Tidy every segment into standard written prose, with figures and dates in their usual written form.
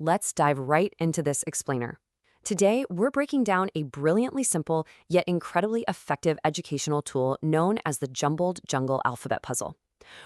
Let's dive right into this explainer. Today, we're breaking down a brilliantly simple yet incredibly effective educational tool known as the Jumbled Jungle alphabet puzzle.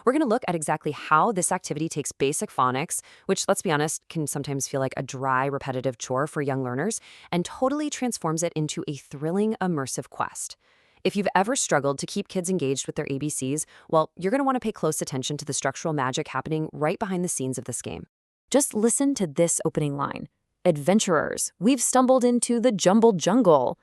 We're going to look at exactly how this activity takes basic phonics, which, let's be honest, can sometimes feel like a dry, repetitive chore for young learners, and totally transforms it into a thrilling, immersive quest. If you've ever struggled to keep kids engaged with their ABCs, well, you're going to want to pay close attention to the structural magic happening right behind the scenes of this game. Just listen to this opening line. Adventurers, we've stumbled into the jumbled jungle.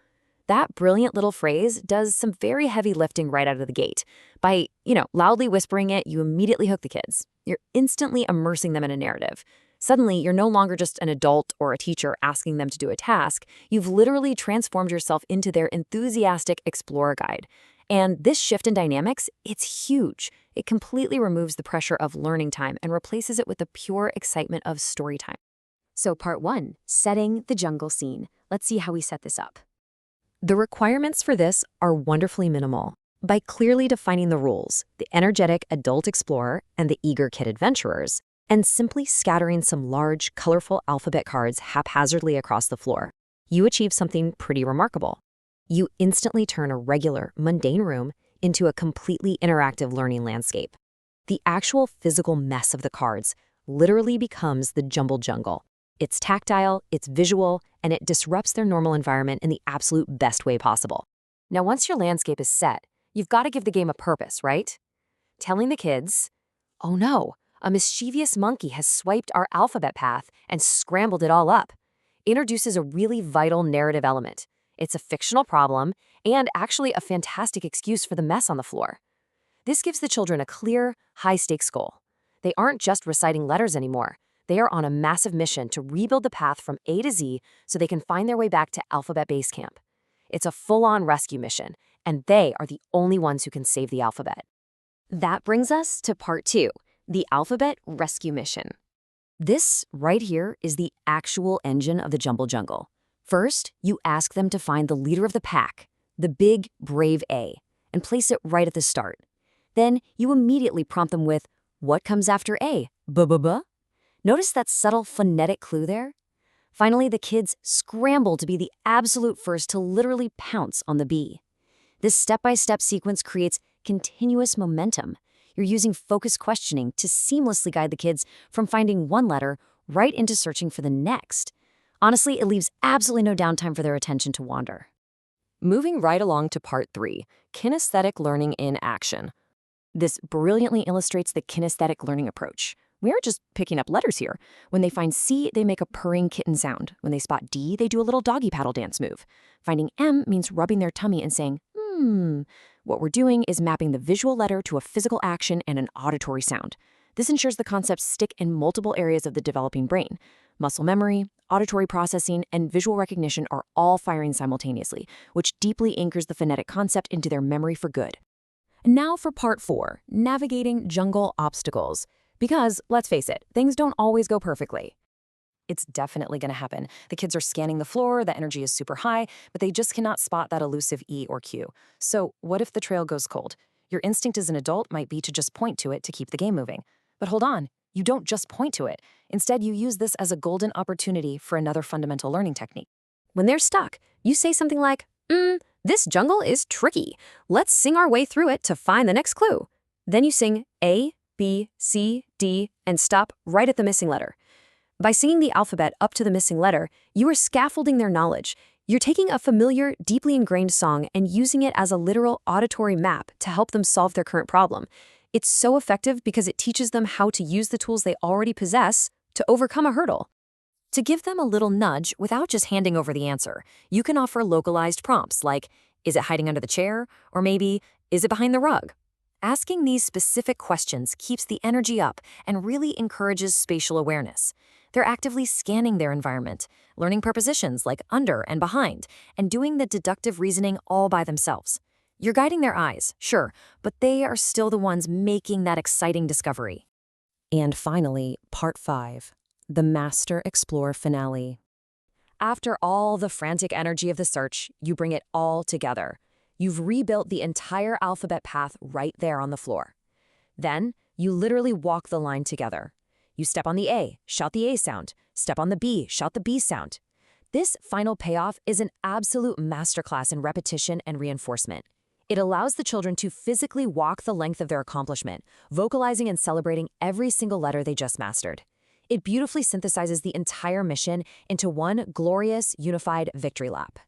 That brilliant little phrase does some very heavy lifting right out of the gate. By, loudly whispering it, you immediately hook the kids. You're instantly immersing them in a narrative. Suddenly, you're no longer just an adult or a teacher asking them to do a task. You've literally transformed yourself into their enthusiastic explorer guide. And this shift in dynamics, it's huge. It completely removes the pressure of learning time and replaces it with the pure excitement of story time. So part 1, setting the jungle scene. Let's see how we set this up. The requirements for this are wonderfully minimal. By clearly defining the rules, the energetic adult explorer and the eager kid adventurers, and simply scattering some large, colorful alphabet cards haphazardly across the floor, you achieve something pretty remarkable. You instantly turn a regular, mundane room into a completely interactive learning landscape. The actual physical mess of the cards literally becomes the jumbled jungle. It's tactile, it's visual, and it disrupts their normal environment in the absolute best way possible. Now, once your landscape is set, you've got to give the game a purpose, right? Telling the kids, oh no, a mischievous monkey has swiped our alphabet path and scrambled it all up, introduces a really vital narrative element. It's a fictional problem and actually a fantastic excuse for the mess on the floor. This gives the children a clear, high-stakes goal. They aren't just reciting letters anymore. They are on a massive mission to rebuild the path from A to Z so they can find their way back to Alphabet Base Camp. It's a full-on rescue mission, and they are the only ones who can save the alphabet. That brings us to part 2, the Alphabet Rescue Mission. This right here is the actual engine of the Jumbled Jungle. First, you ask them to find the leader of the pack, the big, brave A, and place it right at the start. Then you immediately prompt them with, what comes after A? Buh-buh-buh? Notice that subtle phonetic clue there? Finally, the kids scramble to be the absolute first to literally pounce on the B. This step-by-step sequence creates continuous momentum. You're using focused questioning to seamlessly guide the kids from finding one letter right into searching for the next. Honestly, it leaves absolutely no downtime for their attention to wander. Moving right along to part 3, kinesthetic learning in action. This brilliantly illustrates the kinesthetic learning approach. We aren't just picking up letters here. When they find C, they make a purring kitten sound. When they spot D, they do a little doggy paddle dance move. Finding M means rubbing their tummy and saying, What we're doing is mapping the visual letter to a physical action and an auditory sound. This ensures the concepts stick in multiple areas of the developing brain. Muscle memory, auditory processing, and visual recognition are all firing simultaneously, which deeply anchors the phonetic concept into their memory for good. And now for part 4, navigating jungle obstacles. Because, let's face it, things don't always go perfectly. It's definitely going to happen. The kids are scanning the floor, the energy is super high, but they just cannot spot that elusive E or Q. So what if the trail goes cold? Your instinct as an adult might be to just point to it to keep the game moving. But hold on, you don't just point to it. Instead, you use this as a golden opportunity for another fundamental learning technique. When they're stuck, you say something like, this jungle is tricky. Let's sing our way through it to find the next clue. Then you sing A, B, C, D, and stop right at the missing letter. By singing the alphabet up to the missing letter, you are scaffolding their knowledge. You're taking a familiar, deeply ingrained song and using it as a literal auditory map to help them solve their current problem. It's so effective because it teaches them how to use the tools they already possess to overcome a hurdle. To give them a little nudge without just handing over the answer, you can offer localized prompts like, is it hiding under the chair? Or maybe, is it behind the rug? Asking these specific questions keeps the energy up and really encourages spatial awareness. They're actively scanning their environment, learning prepositions like under and behind, and doing the deductive reasoning all by themselves. You're guiding their eyes, sure, but they are still the ones making that exciting discovery. And finally, part 5, the Master Explorer finale. After all the frantic energy of the search, you bring it all together. You've rebuilt the entire alphabet path right there on the floor. Then, you literally walk the line together. You step on the A, shout the A sound. Step on the B, shout the B sound. This final payoff is an absolute masterclass in repetition and reinforcement. It allows the children to physically walk the length of their accomplishment, vocalizing and celebrating every single letter they just mastered. It beautifully synthesizes the entire mission into one glorious, unified victory lap.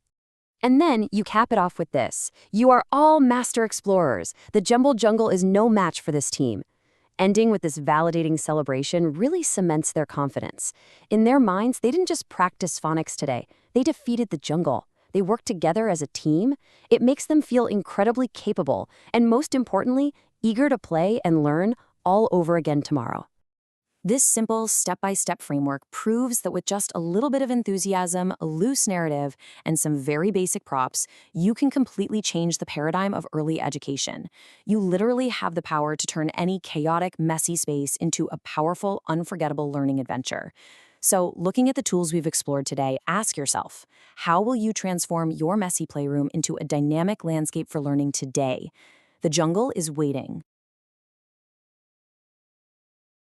And then you cap it off with this. You are all master explorers. The Jumbled Jungle is no match for this team. Ending with this validating celebration really cements their confidence. In their minds, they didn't just practice phonics today. They defeated the jungle. They worked together as a team. It makes them feel incredibly capable, and most importantly, eager to play and learn all over again tomorrow. This simple step-by-step framework proves that with just a little bit of enthusiasm, a loose narrative, and some very basic props, you can completely change the paradigm of early education. You literally have the power to turn any chaotic, messy space into a powerful, unforgettable learning adventure. So, looking at the tools we've explored today, ask yourself, how will you transform your messy playroom into a dynamic landscape for learning today? The jungle is waiting.